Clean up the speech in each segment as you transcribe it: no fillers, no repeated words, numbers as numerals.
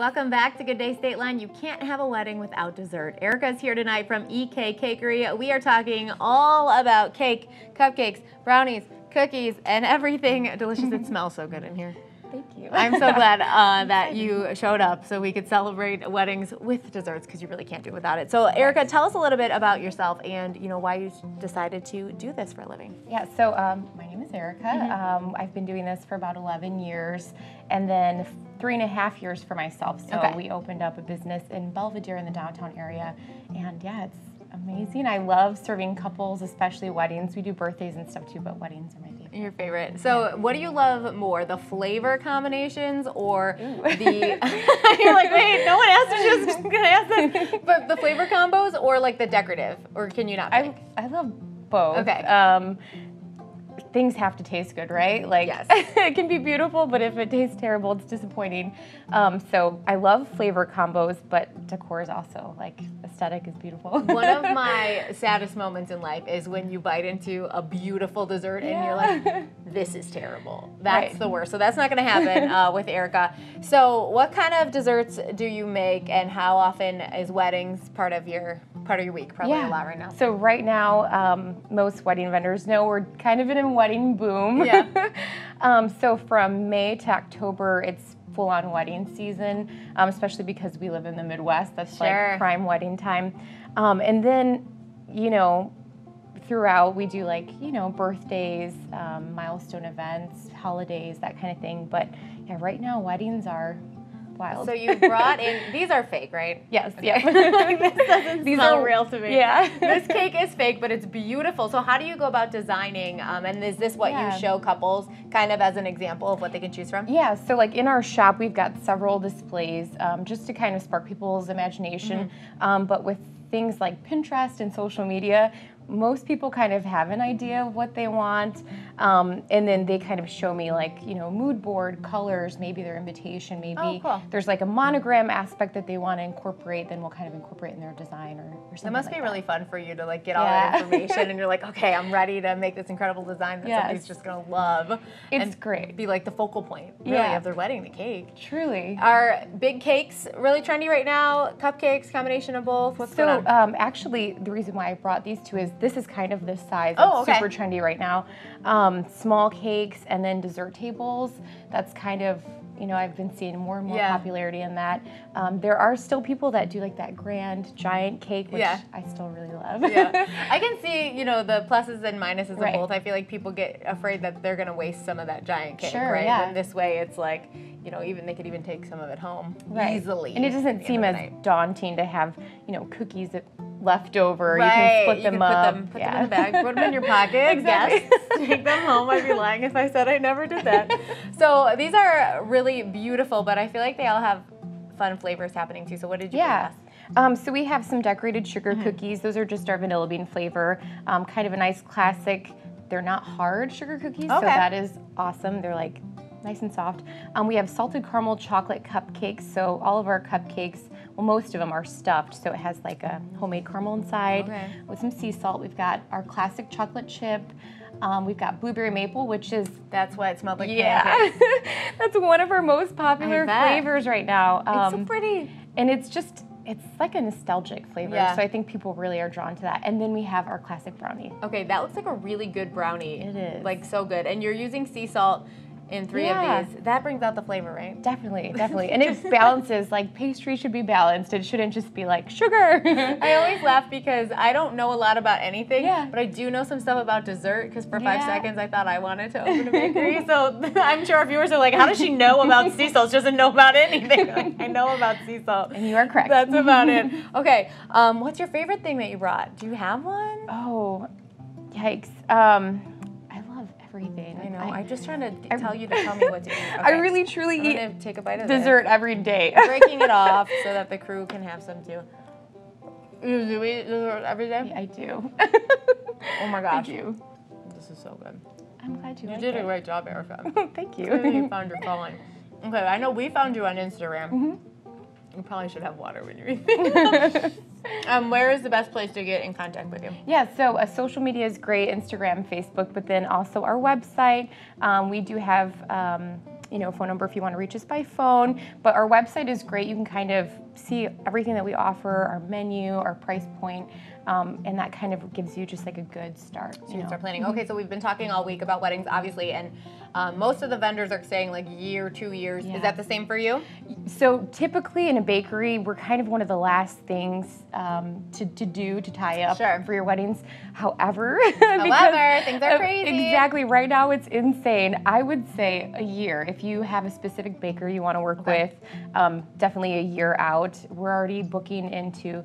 welcome back to Good Day State Line. You can't have a wedding without dessert. Erika's here tonight from EK Cakery. We are talking all about cake, cupcakes, brownies, cookies, and everything delicious. It smells so good in here. Thank you. I'm so glad that you showed up so we could celebrate weddings with desserts, because you really can't do it without it. So Erika, tell us a little bit about yourself and why you decided to do this for a living. Yeah, so my name is Erika. I've been doing this for about 11 years, and then 3.5 years for myself. So we opened up a business in Belvedere in the downtown area, and yeah, it's amazing. I love serving couples, especially weddings. We do birthdays and stuff too, but weddings are my favorite. Your favorite. So what do you love more, the flavor combinations or the, you're like, wait, no one asked me, just gonna ask this, but the flavor combos or like the decorative, or can you not pick? I love both. Okay. Things have to taste good, right? Like, yes. It can be beautiful, but if it tastes terrible, it's disappointing. So I love flavor combos, but decor is also, like, aesthetic is beautiful. One of my saddest moments in life is when you bite into a beautiful dessert and you're like, this is terrible. That's the worst. So that's not gonna happen with Erika. So what kind of desserts do you make, and how often is weddings part of your week? Probably a lot right now. So right now, most wedding vendors know we're kind of in a wedding boom. Yeah. So from May to October, it's full-on wedding season, especially because we live in the Midwest. That's like prime wedding time. And then, throughout we do like, birthdays, milestone events, holidays, that kind of thing. But yeah, right now weddings are wild. So you brought in, these are fake, right? Yes. Okay. Yeah. This doesn't smell real to me. Yeah. This cake is fake, but it's beautiful. So how do you go about designing, and is this what you show couples kind of as an example of what they can choose from? Yeah, so like in our shop, we've got several displays just to kind of spark people's imagination. But with things like Pinterest and social media, most people kind of have an idea of what they want, and then they kind of show me like, mood board, colors, maybe their invitation, maybe there's like a monogram aspect that they want to incorporate, then we'll kind of incorporate in their design or something. It must be really fun for you to like get all that information and you're like, okay, I'm ready to make this incredible design that somebody's just going to love. It's great. Be like the focal point, really, of their wedding, the cake. Truly. Are big cakes really trendy right now? Cupcakes, combination of both? What's going on? Actually, the reason why I brought these two is this is kind of this size. It's super trendy right now. Small cakes and then dessert tables. That's kind of, I've been seeing more and more popularity in that. There are still people that do like that grand giant cake, which I still really love. I can see, the pluses and minuses of both. I feel like people get afraid that they're going to waste some of that giant cake, right? And this way it's like, even they could even take some of it home easily. And it doesn't seem as daunting to have, cookies left over. You can split them up. Put them in the bag, put them in your pocket. Yes, take them home. I'd be lying if I said I never did that. So these are really beautiful, but I feel like they all have fun flavors happening too. So what did you bring us? So we have some decorated sugar cookies. Those are just our vanilla bean flavor. Kind of a nice classic. They're not hard sugar cookies, so that is awesome. They're like nice and soft. We have salted caramel chocolate cupcakes. So all of our cupcakes, well, most of them are stuffed, so it has like a homemade caramel inside with some sea salt. We've got our classic chocolate chip. We've got blueberry maple, which is... That's why it smelled like pancakes. That's one of our most popular flavors right now. It's so pretty. And it's like a nostalgic flavor, so I think people really are drawn to that. And then we have our classic brownie. Okay, that looks like a really good brownie. It is. Like, so good. And you're using sea salt in 3 of these. That brings out the flavor, right? Definitely. And it balances, like pastry should be balanced. It shouldn't just be like sugar. I always laugh because I don't know a lot about anything, but I do know some stuff about dessert, because for 5 seconds I thought I wanted to open a bakery. So I'm sure our viewers are like, how does she know about sea salt? She doesn't know about anything. Like, I know about sea salt. And you are correct. That's about it. Okay, what's your favorite thing that you brought? Do you have one? Oh, yikes. Everything. I know. I'm just trying to tell you to tell me what to eat. Okay. I really, truly eat take a bite of dessert every day. Breaking it off so that the crew can have some too. You do eat dessert every day? Yeah, I do. Oh my gosh. I do. This is so good. I'm glad you did a great job, Erika. Thank you. You found your calling. Okay, I know we found you on Instagram. You probably should have water when you eat. Where is the best place to get in contact with you? Yeah, so social media is great, Instagram, Facebook, but then also our website. We do have phone number if you want to reach us by phone. But our website is great. You can kind of see everything that we offer, our menu, our price point, and that kind of gives you just like a good start. So you can start planning. Okay, so we've been talking all week about weddings, obviously, and most of the vendors are saying like year, 2 years. Yeah. Is that the same for you? So typically in a bakery, we're kind of one of the last things to tie up for your weddings. However, things are crazy. Exactly. Right now it's insane. I would say a year. If you have a specific baker you want to work with, definitely a year out. We're already booking into,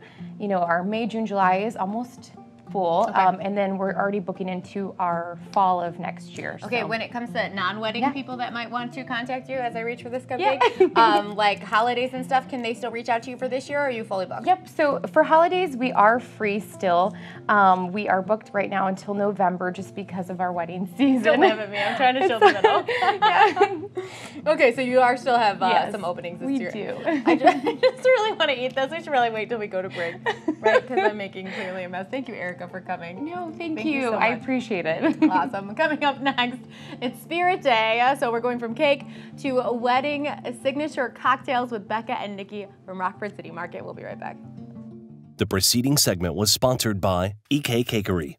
our May, June, July is almost full, and then we're already booking into our fall of next year. Okay, so. When it comes to non-wedding people that might want to contact you as I reach for this cupcake, like holidays and stuff, can they still reach out to you for this year, or are you fully booked? Yep, so for holidays, we are free still. We are booked right now until November just because of our wedding season. Don't laugh at me, I'm trying to chill the middle. Okay, so you are still have some openings this year. We do. I just really want to eat this. We should really wait till we go to break, right? Because I'm making clearly a mess. Thank you, Erika, for coming. No, thank you so much. I appreciate it. Awesome. Coming up next, it's Spirit Day, so we're going from cake to wedding signature cocktails with Becca and Nikki from Rockford City Market. We'll be right back. The preceding segment was sponsored by EK Cakery.